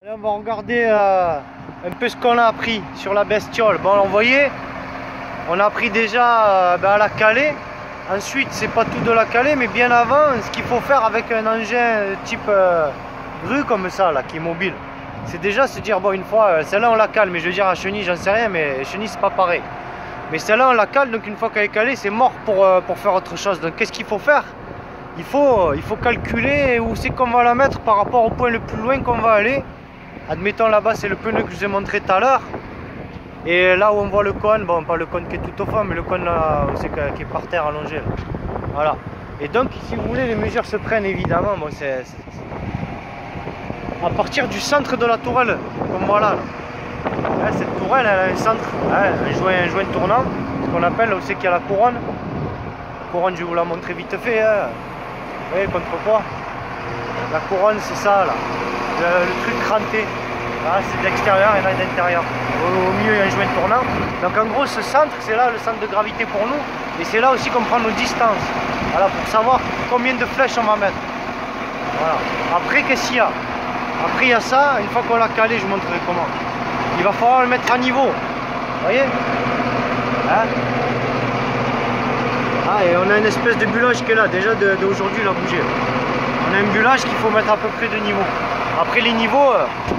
On va regarder un peu ce qu'on a appris sur la bestiole. Bon, vous voyez, on a appris déjà à la caler. Ensuite, c'est pas tout de la caler, mais bien avant, ce qu'il faut faire avec un engin type grue comme ça, là, qui est mobile, c'est déjà se dire, bon, une fois, celle-là on la cale, mais je veux dire, à chenille, j'en sais rien, mais chenille, c'est pas pareil. Mais celle-là on la cale, donc une fois qu'elle est calée, c'est mort pour faire autre chose. Donc qu'est-ce qu'il faut faire? Il faut calculer où c'est qu'on va la mettre par rapport au point le plus loin qu'on va aller. Admettons là-bas, c'est le pneu que je vous ai montré tout à l'heure. Et là où on voit le cône, bon, pas le cône qui est tout au fond, mais le cône là, qui est par terre allongé. Là. Voilà. Et donc, si vous voulez, les mesures se prennent évidemment. Bon, c'est à partir du centre de la tourelle, comme voilà. Là, cette tourelle, elle a un centre, un joint tournant, ce qu'on appelle, on sait qu'il y a la couronne. La couronne, je vais vous la montrer vite fait. Vous voyez, contrepoids. La couronne, c'est ça, là. Le truc cranté. Là, c'est de l'extérieur et là, d'intérieur. Au milieu, il y a un joint tournant. Donc, en gros, ce centre, c'est là le centre de gravité pour nous. Et c'est là aussi qu'on prend nos distances. Voilà, pour savoir combien de flèches on va mettre. Voilà. Après, qu'est-ce qu'il y a? Après, il y a ça. Une fois qu'on l'a calé, je vous montrerai comment. Il va falloir le mettre à niveau. Vous voyez, hein? Ah, et on a une espèce de bulage qui est là. Déjà, d'aujourd'hui, il a bougé. On a un bulage qu'il faut mettre à peu près de niveau. Après, les niveaux, il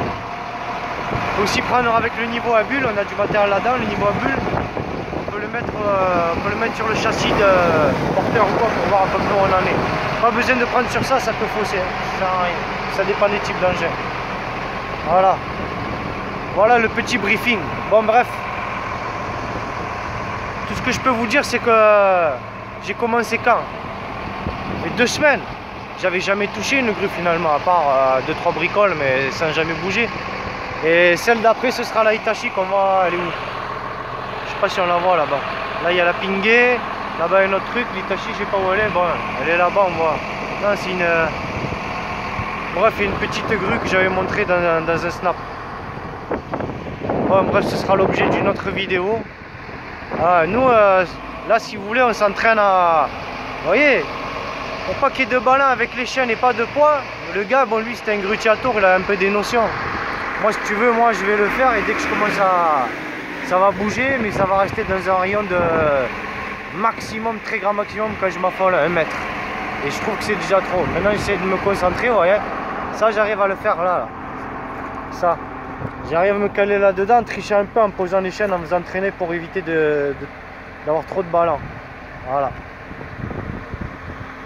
faut aussi prendre avec le niveau à bulle. On a du matériel là-dedans, le niveau à bulle. On peut le mettre sur le châssis de porteur ou quoi pour voir à peu près où on en est. Pas besoin de prendre sur ça, ça peut fausser. Ça dépend des types d'engins. Voilà. Voilà le petit briefing. Bon, bref. Tout ce que je peux vous dire, c'est que j'ai commencé quand? Ça fait 2 semaines. J'avais jamais touché une grue finalement, à part 2-3 bricoles, mais sans jamais bouger. Et celle d'après, ce sera la Hitachi qu'on voit. Elle est où? Je sais pas si on la voit là-bas. Là, il y a la Pingé. Là-bas, il y a un autre truc. L'Hitachi, je sais pas où elle est. Bon, elle est là-bas, on voit. Non, c'est une. Bref, une petite grue que j'avais montrée dans un snap. Bon, bref, ce sera l'objet d'une autre vidéo. Nous, là, si vous voulez, on s'entraîne à. Vous voyez, pour pas qu'il y ait de ballons avec les chaînes et pas de poids. Le gars, bon, lui, c'était un grutier à tour, il a un peu des notions. Moi, si tu veux, moi, je vais le faire et dès que je commence à. Ça va bouger, mais ça va rester dans un rayon de maximum, très grand maximum, quand je m'affole 1 mètre. Et je trouve que c'est déjà trop. Maintenant, j'essaie de me concentrer, vous voyez. Ça, j'arrive à le faire là. Ça. J'arrive à me caler là-dedans, tricher un peu en posant les chaînes, en faisant traîner pour éviter d'avoir trop de ballons. Voilà.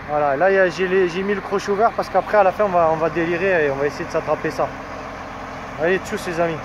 Voilà, là j'ai mis le crochet ouvert parce qu'après à la fin on va délirer et on va essayer de s'attraper ça. Allez, tchuss les amis.